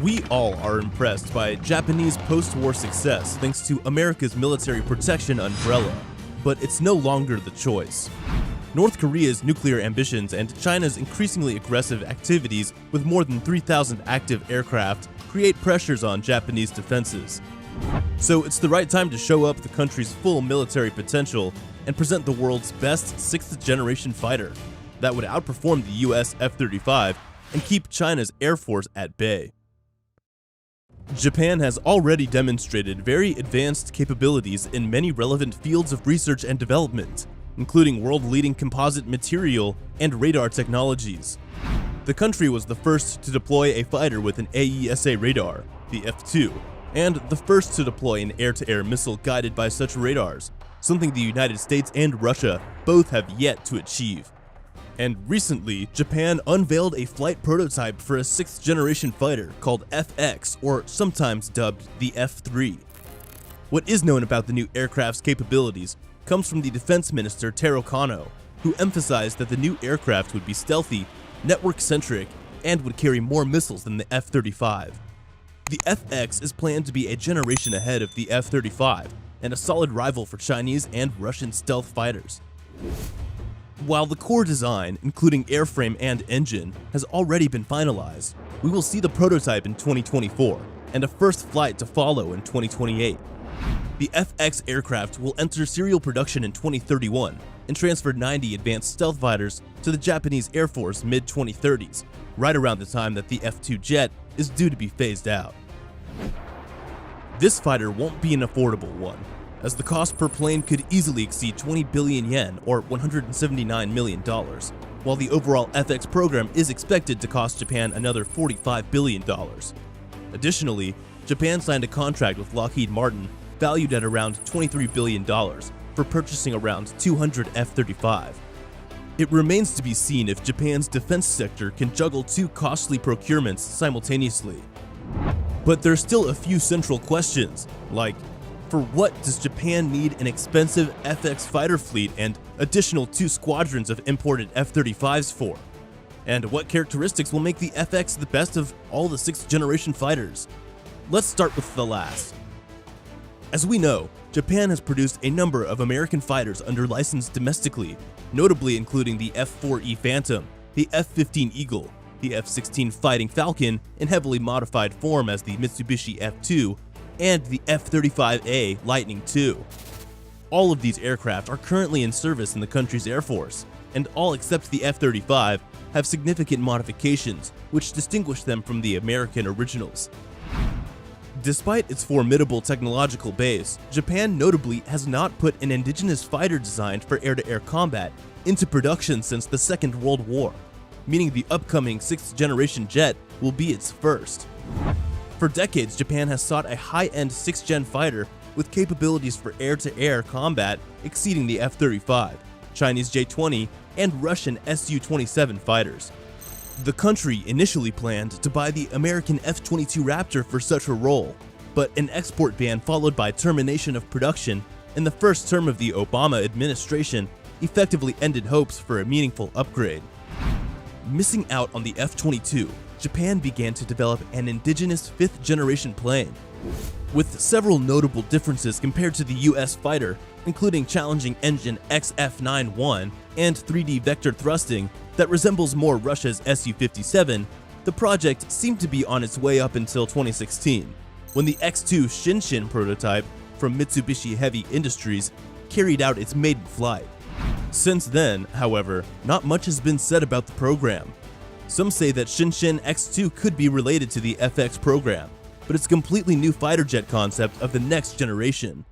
We all are impressed by Japanese post-war success thanks to America's military protection umbrella, but it's no longer the choice. North Korea's nuclear ambitions and China's increasingly aggressive activities with more than 3,000 active aircraft create pressures on Japanese defenses. So it's the right time to show up the country's full military potential and present the world's best 6th-generation fighter that would outperform the US F-35 and keep China's Air Force at bay. Japan has already demonstrated very advanced capabilities in many relevant fields of research and development, including world-leading composite material and radar technologies. The country was the first to deploy a fighter with an AESA radar, the F-2, and the first to deploy an air-to-air missile guided by such radars, something the United States and Russia both have yet to achieve. And recently, Japan unveiled a flight prototype for a 6th-generation fighter called FX, or sometimes dubbed the F-3. What is known about the new aircraft's capabilities comes from the Defense Minister Taro Kono, who emphasized that the new aircraft would be stealthy, network-centric, and would carry more missiles than the F-35. The FX is planned to be a generation ahead of the F-35 and a solid rival for Chinese and Russian stealth fighters. While the core design, including airframe and engine, has already been finalized, we will see the prototype in 2024 and a first flight to follow in 2028. The FX aircraft will enter serial production in 2031 and transfer 90 advanced stealth fighters to the Japanese Air Force mid-2030s, right around the time that the F-2 jet is due to be phased out. This fighter won't be an affordable one, as the cost per plane could easily exceed 20 billion yen or $179 million, while the overall FX program is expected to cost Japan another $45 billion. Additionally, Japan signed a contract with Lockheed Martin valued at around $23 billion for purchasing around 200 F-35. It remains to be seen if Japan's defense sector can juggle two costly procurements simultaneously. But there's still a few central questions, like, for what does Japan need an expensive FX fighter fleet and additional 2 squadrons of imported F-35s for? And what characteristics will make the FX the best of all the 6th-generation fighters? Let's start with the last. As we know, Japan has produced a number of American fighters under license domestically, notably including the F-4E Phantom, the F-15 Eagle, the F-16 Fighting Falcon in heavily modified form as the Mitsubishi F-2, and the F-35A Lightning II. All of these aircraft are currently in service in the country's Air Force, and all except the F-35 have significant modifications which distinguish them from the American originals. Despite its formidable technological base, Japan notably has not put an indigenous fighter designed for air-to-air combat into production since the Second World War, meaning the upcoming 6th-generation jet will be its first. For decades, Japan has sought a high-end 6th-gen fighter with capabilities for air-to-air combat exceeding the F-35, Chinese J-20, and Russian Su-27 fighters. The country initially planned to buy the American F-22 Raptor for such a role, but an export ban followed by termination of production in the first term of the Obama administration effectively ended hopes for a meaningful upgrade. Missing out on the F-22, Japan began to develop an indigenous 5th-generation plane, with several notable differences compared to the US fighter, including challenging engine XF91 and 3D vector thrusting that resembles more Russia's Su-57. The project seemed to be on its way up until 2016, when the X2 Shinshin prototype from Mitsubishi Heavy Industries carried out its maiden flight. Since then, however, not much has been said about the program. Some say that Shinshin X2 could be related to the FX program, but it's a completely new fighter jet concept of the next generation.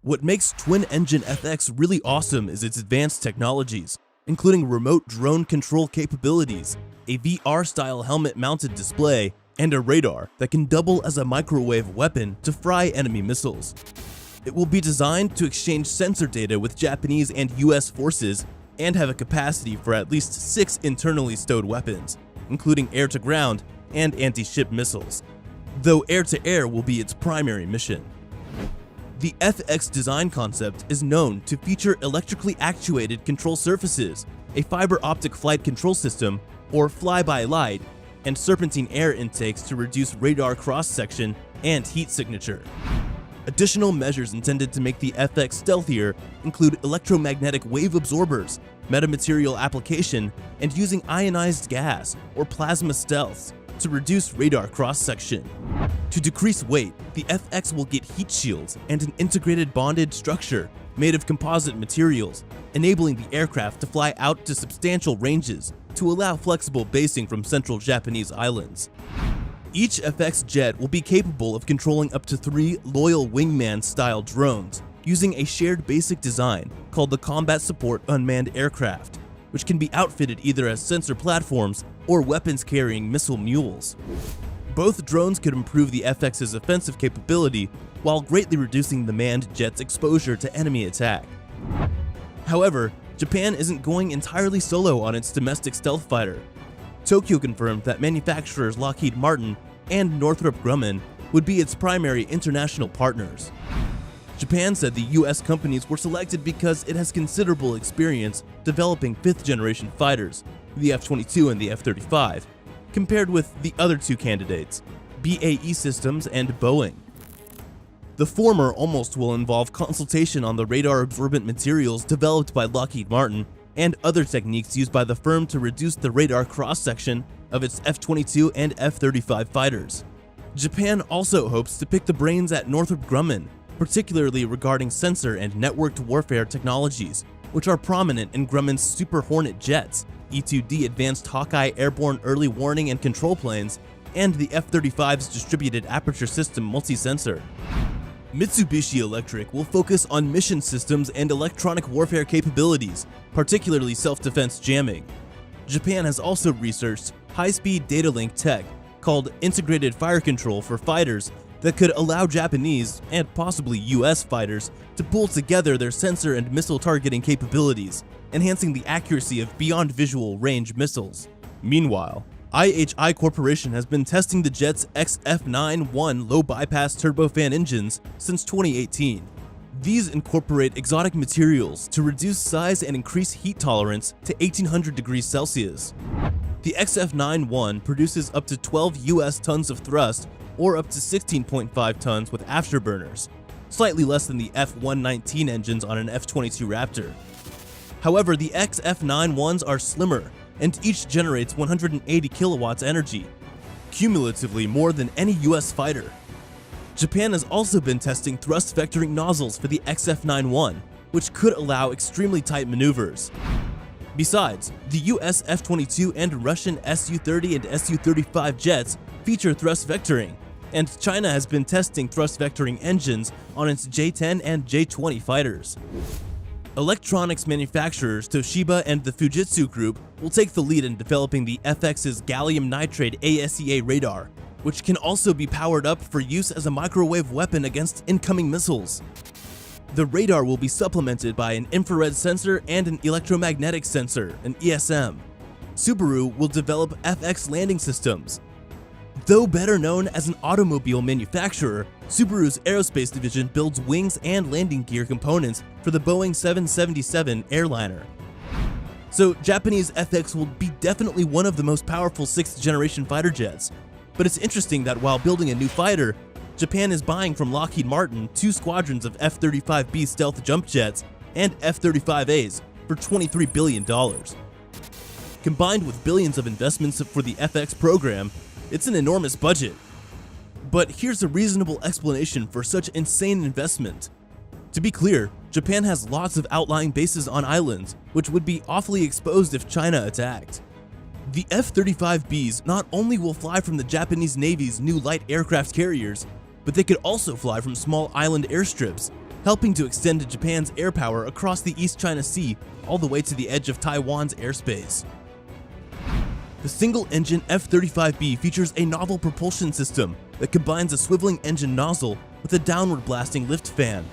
What makes twin-engine FX really awesome is its advanced technologies, including remote drone control capabilities, a VR-style helmet-mounted display, and a radar that can double as a microwave weapon to fry enemy missiles. It will be designed to exchange sensor data with Japanese and US forces and have a capacity for at least 6 internally stowed weapons, including air-to-ground and anti-ship missiles, though air-to-air will be its primary mission. The FX design concept is known to feature electrically actuated control surfaces, a fiber optic flight control system, or fly-by-light, and serpentine air intakes to reduce radar cross-section and heat signature. Additional measures intended to make the FX stealthier include electromagnetic wave absorbers, metamaterial application, and using ionized gas or plasma stealths to reduce radar cross-section. To decrease weight, the FX will get heat shields and an integrated bonded structure made of composite materials, enabling the aircraft to fly out to substantial ranges to allow flexible basing from central Japanese islands. Each FX jet will be capable of controlling up to 3 loyal wingman-style drones using a shared basic design called the Combat Support Unmanned Aircraft, which can be outfitted either as sensor platforms or weapons-carrying missile mules. Both drones could improve the FX's offensive capability while greatly reducing the manned jet's exposure to enemy attack. However, Japan isn't going entirely solo on its domestic stealth fighter. Tokyo confirmed that manufacturers Lockheed Martin and Northrop Grumman would be its primary international partners. Japan said the US companies were selected because it has considerable experience developing 5th-generation fighters, the F-22 and the F-35, compared with the other 2 candidates, BAE Systems and Boeing. The former almost will involve consultation on the radar-absorbent materials developed by Lockheed Martin and other techniques used by the firm to reduce the radar cross-section of its F-22 and F-35 fighters. Japan also hopes to pick the brains at Northrop Grumman, particularly regarding sensor and networked warfare technologies, which are prominent in Grumman's Super Hornet jets, E-2D Advanced Hawkeye airborne early warning and control planes, and the F-35's distributed aperture system multi-sensor. Mitsubishi Electric will focus on mission systems and electronic warfare capabilities, particularly self-defense jamming. Japan has also researched high-speed data link tech called Integrated Fire Control for fighters that could allow Japanese, and possibly US fighters, to pull together their sensor and missile targeting capabilities, enhancing the accuracy of beyond visual range missiles. Meanwhile, IHI Corporation has been testing the jet's XF91 low-bypass turbofan engines since 2018. These incorporate exotic materials to reduce size and increase heat tolerance to 1800 degrees Celsius. The XF91 produces up to 12 US tons of thrust or up to 16.5 tons with afterburners, slightly less than the F-119 engines on an F-22 Raptor. However, the XF91s are slimmer, and each generates 180 kilowatts energy, cumulatively more than any US fighter. Japan has also been testing thrust vectoring nozzles for the XF91, which could allow extremely tight maneuvers. Besides, the US F-22 and Russian Su-30 and Su-35 jets feature thrust vectoring, and China has been testing thrust vectoring engines on its J-10 and J-20 fighters. Electronics manufacturers Toshiba and the Fujitsu Group will take the lead in developing the FX's gallium nitride ASEA radar, which can also be powered up for use as a microwave weapon against incoming missiles. The radar will be supplemented by an infrared sensor and an electromagnetic sensor, an ESM. Subaru will develop FX landing systems. Though better known as an automobile manufacturer, Subaru's aerospace division builds wings and landing gear components for the Boeing 777 airliner. So Japanese FX will be definitely one of the most powerful 6th-generation fighter jets. But it's interesting that while building a new fighter, Japan is buying from Lockheed Martin 2 squadrons of F-35B stealth jump jets and F-35As for $23 billion. Combined with billions of investments for the FX program, it's an enormous budget. But here's a reasonable explanation for such insane investment. To be clear, Japan has lots of outlying bases on islands, which would be awfully exposed if China attacked. The F-35Bs not only will fly from the Japanese Navy's new light aircraft carriers, but they could also fly from small island airstrips, helping to extend Japan's air power across the East China Sea all the way to the edge of Taiwan's airspace. The single-engine F-35B features a novel propulsion system that combines a swiveling engine nozzle with a downward-blasting lift fan.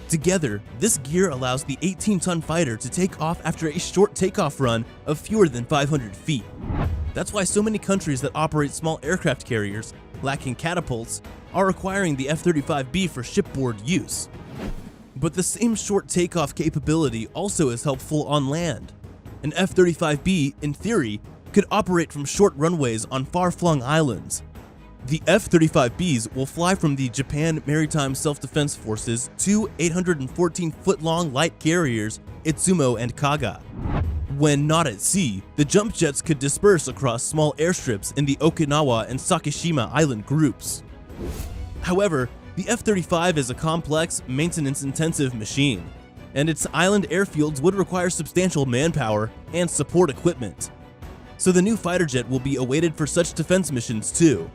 Together, this gear allows the 18-ton fighter to take off after a short takeoff run of fewer than 500 feet. That's why so many countries that operate small aircraft carriers, lacking catapults, are acquiring the F-35B for shipboard use. But the same short takeoff capability also is helpful on land. An F-35B, in theory, could operate from short runways on far-flung islands. The F-35Bs will fly from the Japan Maritime Self-Defense Force's two 814-foot-long light carriers, Itsumo and Kaga. When not at sea, the jump jets could disperse across small airstrips in the Okinawa and Sakishima island groups. However, the F-35 is a complex, maintenance-intensive machine, and its island airfields would require substantial manpower and support equipment. So the new fighter jet will be awaited for such defense missions too.